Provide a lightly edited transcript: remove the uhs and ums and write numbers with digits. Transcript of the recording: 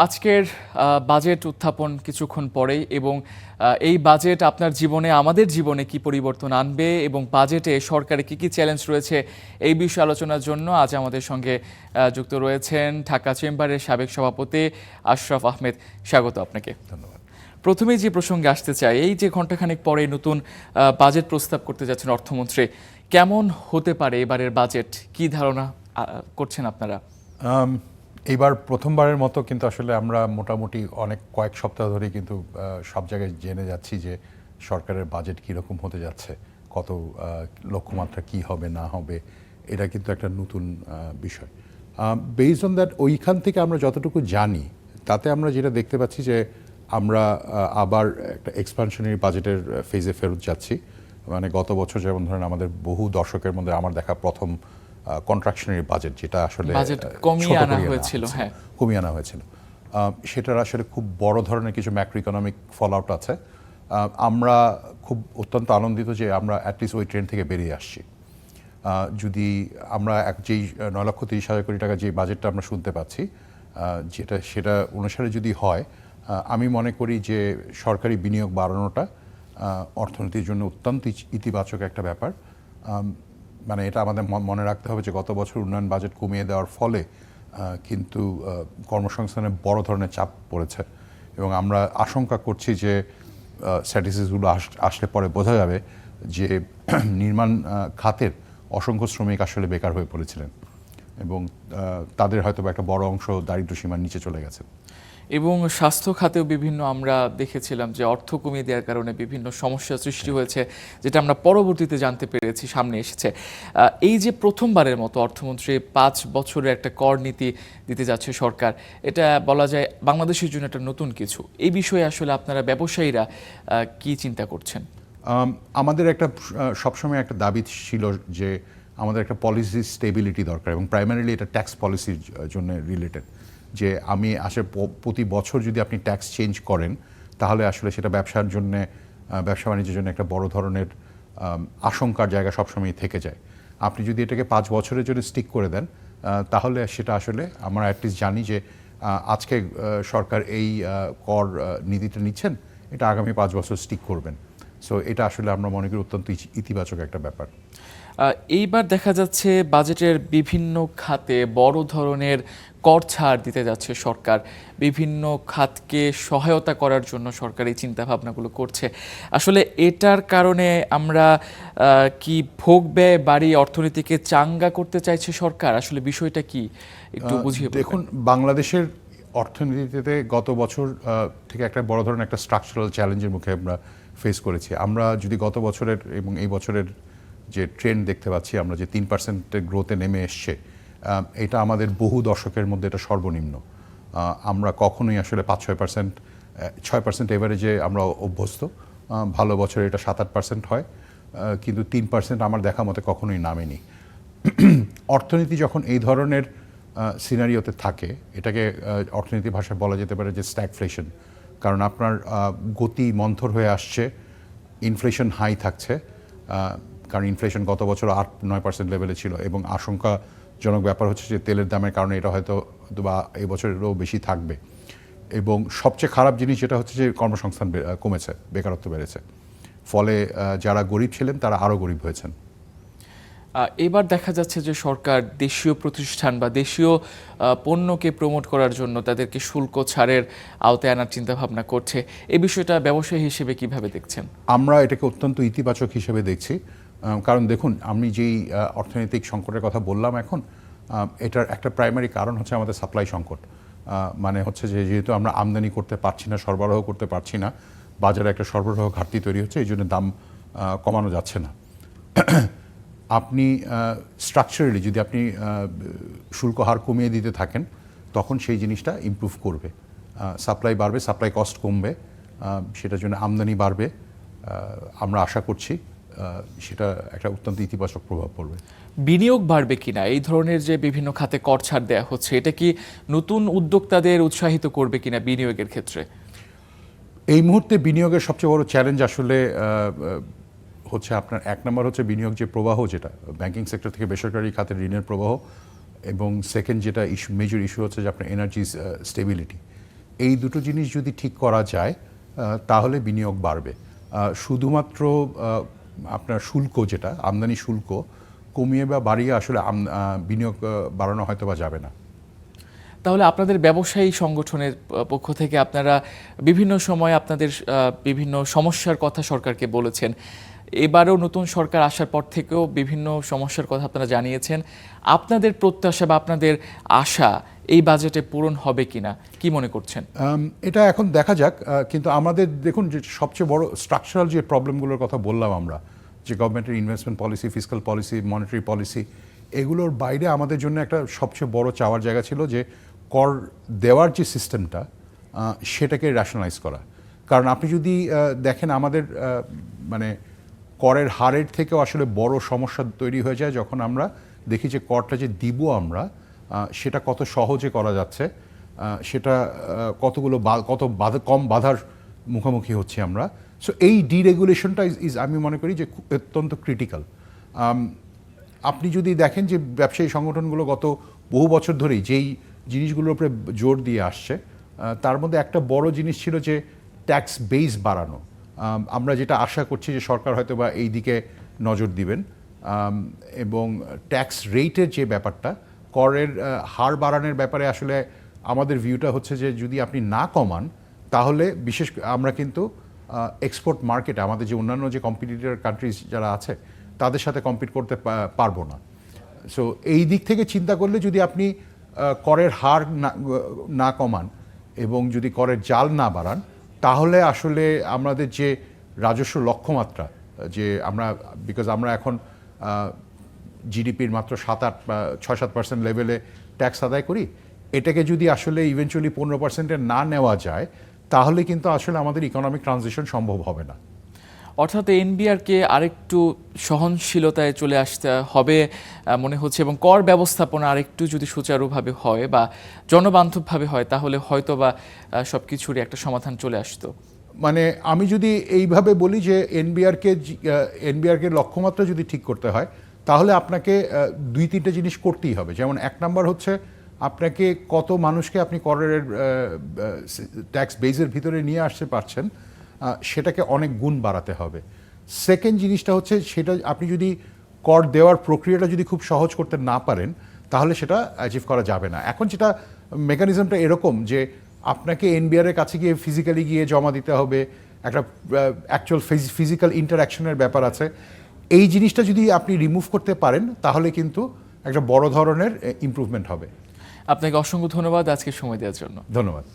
আজকের বাজেট উত্থাপন কিছুক্ষণ পরেই এবং এই বাজেট আপনার জীবনে আমাদের জীবনে কি পরিবর্তন আনবে এবং বাজেটে সরকারের কি চ্যালেঞ্জ রয়েছে এই বিষয়ে আলোচনার জন্য আজ আমাদের সঙ্গে যুক্ত রয়েছেন ঢাকা চেম্বারের সাবেক সভাপতি আশরাফ আহমেদ। স্বাগত আপনাকে। ধন্যবাদ। প্রথমেই যে প্রসঙ্গে আসতে চাই, এই যে ঘণ্টাখানেক পরে নতুন বাজেট প্রস্তাব করতে যাচ্ছেন অর্থমন্ত্রী, কেমন হতে পারে এবারের বাজেট, কি ধারণা করছেন আপনারা? এইবার প্রথমবারের মতো কিন্তু আসলে আমরা মোটামুটি কয়েক সপ্তাহ ধরে কিন্তু সব জায়গায় জেনে যাচ্ছি যে সরকারের বাজেট কীরকম হতে যাচ্ছে, কত লক্ষ্যমাত্রা কী হবে না হবে, এটা কিন্তু একটা নতুন বিষয়। বেসড অন দ্যাট, ওইখান থেকে আমরা যতটুকু জানি তাতে আমরা যেটা দেখতে পাচ্ছি যে আমরা আবার একটা এক্সপানশনারি বাজেটের ফেজে ফেরত যাচ্ছি। মানে গত বছর যেমন ধরেন আমাদের বহু দর্শকের মধ্যে আমার দেখা প্রথম কন্ট্রাকশনারি বাজেট, যেটা আসলে কমিয়ে আনা হয়েছিল, সেটার আসলে খুব বড় ধরনের কিছু ম্যাক্রো ইকোনমিক ফল আউট আছে। আমরা খুব অত্যন্ত আনন্দিত যে আমরা অ্যাটলিস্ট ওই ট্রেন্ড থেকে বেরিয়ে আসছি। যদি আমরা যেই 9,30,000 কোটি টাকা যে বাজেটটা আমরা শুনতে পাচ্ছি, সেটা অনুসারে যদি হয়, আমি মনে করি যে সরকারি বিনিয়োগ বাড়ানোটা অর্থনীতির জন্য অত্যন্ত ইতিবাচক একটা ব্যাপার। মানে এটা আমাদের মনে রাখতে হবে যে গত বছর উন্নয়ন বাজেট কমিয়ে দেওয়ার ফলে কিন্তু কর্মসংস্থানে বড় ধরনের চাপ পড়েছে এবং আমরা আশঙ্কা করছি যে স্ট্যাটিস্টিক্সগুলো আসলে পরে বোঝা যাবে যে নির্মাণ খাতের অসংখ্য শ্রমিক আসলে বেকার হয়ে পড়েছিলেন এবং তাদের হয়তো একটা বড় অংশ দারিদ্র্য সীমার নিচে চলে গেছে। এবং স্বাস্থ্য খাতেও বিভিন্ন আমরা দেখেছিলাম যে অর্থ কমিয়ে দেওয়ার কারণে বিভিন্ন সমস্যা সৃষ্টি হয়েছে, যেটা আমরা পরবর্তীতে জানতে পেরেছি, সামনে এসেছে। এই যে প্রথমবারের মতো অর্থমন্ত্রী 5 বছরের একটা কর নীতি দিতে যাচ্ছে সরকার, এটা বলা যায় বাংলাদেশের জন্য একটা নতুন কিছু। এই বিষয়ে আসলে আপনারা ব্যবসায়ীরা কি চিন্তা করছেন? আমাদের একটা সবসময় একটা দাবি ছিল যে আমাদের একটা পলিসি স্টেবিলিটি দরকার এবং প্রাইমারিলি এটা ট্যাক্স পলিসির জন্য রিলেটেড। যে আমি আসলে প্রতি বছর যদি আপনি ট্যাক্স চেঞ্জ করেন তাহলে আসলে সেটা ব্যবসা বাণিজ্যের জন্য একটা বড় ধরনের আশঙ্কার জায়গা সবসময় থেকে যায়। আপনি যদি এটাকে 5 বছরের জন্য স্টিক করে দেন তাহলে সেটা আসলে আমরা অ্যাটলিস্ট জানি যে আজকে সরকার এই কর নীতিটা নিচ্ছেন, এটা আগামী 5 বছর স্টিক করবেন। সো এটা আসলে আমরা মনে করি অত্যন্ত ইতিবাচক একটা ব্যাপার। এইবার দেখা যাচ্ছে বাজেটের বিভিন্ন খাতে বড় ধরনের কর ছাড় দিতে যাচ্ছে সরকার। বিভিন্ন খাতকে সহায়তা করার জন্য সরকার এই চিন্তাভাবনাগুলো করছে। আসলে এটার কারণে আমরা কি ভোগ ব্যয় বাড়িয়ে অর্থনীতিকে চাঙ্গা করতে চাইছে সরকার? আসলে বিষয়টা কি একটু বুঝিয়ে বলবেন। দেখুন, বাংলাদেশের অর্থনীতিতে গত বছর থেকে একটা বড় ধরনের একটা স্ট্রাকচারাল চ্যালেঞ্জের মুখে আমরা ফেস করেছি। আমরা যদি গত বছরের এবং এই বছরের যে ট্রেন্ড দেখতে পাচ্ছি, আমরা যে 3% গ্রোথে নেমে এসছে, এটা আমাদের বহু দশকের মধ্যে এটা সর্বনিম্ন। আমরা কখনোই আসলে 6% এভারেজে আমরা অভ্যস্ত। ভালো বছরে এটা 7-8% হয়, কিন্তু 3% আমার দেখা মতে কখনোই নামেনি। অর্থনীতি যখন এই ধরনের সিনারিওতে থাকে, এটাকে অর্থনীতি ভাষায় বলা যেতে পারে যে স্ট্যাগফ্লেশন। কারণ আপনার গতি মন্থর হয়ে আসছে, ইনফ্লেশন হাই থাকছে, কারণ ইনফ্লেশন গত বছর 8-9% লেভেলে ছিল এবং আশঙ্কাজনক ব্যাপার হচ্ছে যে তেলের দামের কারণে এটা হয়তো বা এই বছরেরও বেশি থাকবে। এবং সবচেয়ে খারাপ জিনিস যেটা হচ্ছে যে কর্মসংস্থান কমেছে, বেকারত্ব বেড়েছে, ফলে যারা গরিব ছিলেন তারা আরও গরিব হয়েছেন। এবার দেখা যাচ্ছে যে সরকার দেশীয় প্রতিষ্ঠান বা দেশীয় পণ্যকে প্রমোট করার জন্য তাদেরকে শুল্ক ছাড়ের আওতায় আনার চিন্তাভাবনা করছে। এই বিষয়টা ব্যবসায়ী হিসেবে কিভাবে দেখছেন? আমরা এটাকে অত্যন্ত ইতিবাচক হিসেবে দেখছি। কারণ দেখুন, আমি যেই অর্থনৈতিক সংকটের কথা বললাম এখন, এটার একটা প্রাইমারি কারণ হচ্ছে আমাদের সাপ্লাই সংকট। মানে হচ্ছে যে যেহেতু আমরা আমদানি করতে পারছি না, সরবরাহ করতে পারছি না, বাজারে একটা সরবরাহ ঘাটতি তৈরি হচ্ছে, এই জন্য দাম কমানো যাচ্ছে না। আপনি স্ট্রাকচারালি যদি আপনি শুল্ক হার কমিয়ে দিতে থাকেন, তখন সেই জিনিসটা ইমপ্রুভ করবে, সাপ্লাই বাড়বে, সাপ্লাই কস্ট কমবে, সেটার জন্য আমদানি বাড়বে। আমরা আশা করছি সেটা একটা অত্যন্ত ইতিবাচক প্রভাব পড়বে। বিনিয়োগ বাড়বে কিনা, এই ধরনের যে বিভিন্ন খাতে কর ছাড় দেওয়া হচ্ছে, এটা কি নতুন উদ্যোক্তাদের উৎসাহিত করবে কিনা বিনিয়োগের ক্ষেত্রে? এই মুহূর্তে বিনিয়োগের সবচেয়ে বড় চ্যালেঞ্জ আসলে হচ্ছে আপনার এক নম্বর হচ্ছে বিনিয়োগ যে প্রবাহ, যেটা ব্যাংকিং সেক্টর থেকে বেসরকারি খাতে ঋণের প্রবাহ, এবং সেকেন্ড যেটা মেজর ইস্যু হচ্ছে যে আপনার এনার্জি স্টেবিলিটি। এই দুটো জিনিস যদি ঠিক করা যায় তাহলে বিনিয়োগ বাড়বে। শুধুমাত্র আপনার শুল্ক, যেটা আমদানি শুল্ক কমিয়ে বা বাড়িয়ে আসলে বিনিয়োগ বাড়ানো হয়তো বা যাবে না। তাহলে আপনাদের ব্যবসায়ী সংগঠনের পক্ষ থেকে আপনারা বিভিন্ন সময় আপনাদের বিভিন্ন সমস্যার কথা সরকারকে বলেছেন। এবারেও নতুন সরকার আসার পর থেকেও বিভিন্ন সমস্যার কথা আপনারা জানিয়েছেন। আপনাদের প্রত্যাশা বা আপনাদের আশা এই বাজেটে পূরণ হবে কিনা কি মনে করছেন? এটা এখন দেখা যাক, কিন্তু আমাদের দেখুন যে সবচেয়ে বড় স্ট্রাকচারাল যে প্রবলেমগুলোর কথা বললাম আমরা, যে গভর্নমেন্টের investment policy, fiscal policy, monetary policy, এগুলোর বাইরে আমাদের জন্য একটা সবচেয়ে বড় চাওয়ার জায়গা ছিল যে কর দেওয়ার যে সিস্টেমটা সেটাকে র্যাশনালাইজ করা। কারণ আপনি যদি দেখেন আমাদের মানে করের হারের থেকেও আসলে বড় সমস্যা তৈরি হয়ে যায় যখন আমরা দেখি যে করটা যে দিব আমরা সেটা কত সহজে করা যাচ্ছে, সেটা কত কম বাধার মুখোমুখি হচ্ছি আমরা। সো এই ডিরেগুলেশনটা ইজ আমি মনে করি যে অত্যন্ত ক্রিটিক্যাল। আপনি যদি দেখেন যে ব্যবসায়ী সংগঠনগুলো গত বহু বছর ধরেই যেই জিনিসগুলোর উপরে জোর দিয়ে আসছে, তার মধ্যে একটা বড় জিনিস ছিল যে ট্যাক্স বেস বাড়ানো। আমরা যেটা আশা করছি যে সরকার হয়তো বা এই দিকে নজর দিবেন, এবং ট্যাক্স রেটের যে ব্যাপারটা, করের হার বাড়ানোর ব্যাপারে আসলে আমাদের ভিউটা হচ্ছে যে যদি আপনি না কমান তাহলে আমরা কিন্তু এক্সপোর্ট মার্কেটে আমাদের যে অন্যান্য যে কম্পিটিটর কান্ট্রিজ যারা আছে তাদের সাথে কম্পিট করতে পারবো না। সো এই দিক থেকে চিন্তা করলে যদি আপনি করের হার না কমান এবং যদি করের জাল না বাড়ান, তাহলে আসলে আমাদের যে রাজস্ব লক্ষ্যমাত্রা, যে বিকজ আমরা এখন জিডিপির মাত্র 6-7% লেভেলে ট্যাক্স আদায় করি, এটাকে যদি আসলে ইভেনচুয়ালি 15%-এ না নেওয়া যায় তাহলে কিন্তু আসলে আমাদের ইকোনমিক ট্রানজিশন সম্ভব হবে না। অর্থাৎ এনবিআরকে আরেকটু সহনশীলতায় চলে আসতে হবে মনে হচ্ছে, এবং কর ব্যবস্থাপনা আরেকটু যদি সুচারুভাবে হয় বা জনবান্ধবভাবে হয় তাহলে হয়তো বা সব কিছুরই একটা সমাধান চলে আসতো। মানে আমি যদি এইভাবে বলি যে এনবিআরকে লক্ষ্যমাত্রা যদি ঠিক করতে হয় তাহলে আপনাকে 2-3টে জিনিস করতেই হবে। যেমন 1 নাম্বার হচ্ছে আপনাকে কত মানুষকে আপনি করের ট্যাক্স বেসের ভিতরে নিয়ে আসতে পারছেন সেটাকে অনেক গুণ বাড়াতে হবে। সেকেন্ড জিনিসটা হচ্ছে সেটা আপনি যদি কর দেওয়ার প্রক্রিয়াটা যদি খুব সহজ করতে না পারেন তাহলে সেটা অ্যাচিভ করা যাবে না। এখন যেটা মেকানিজমটা এরকম যে আপনাকে এনবিআর এর কাছে গিয়ে ফিজিক্যালি গিয়ে জমা দিতে হবে, একটা অ্যাকচুয়াল ফিজিক্যাল ইন্টারাকশনের ব্যাপার আছে। এই জিনিসটা যদি আপনি রিমুভ করতে পারেন তাহলে কিন্তু একটা বড় ধরনের ইমপ্রুভমেন্ট হবে। আপনাকে অসংখ্য ধন্যবাদ আজকে সময় দেওয়ার জন্য। ধন্যবাদ।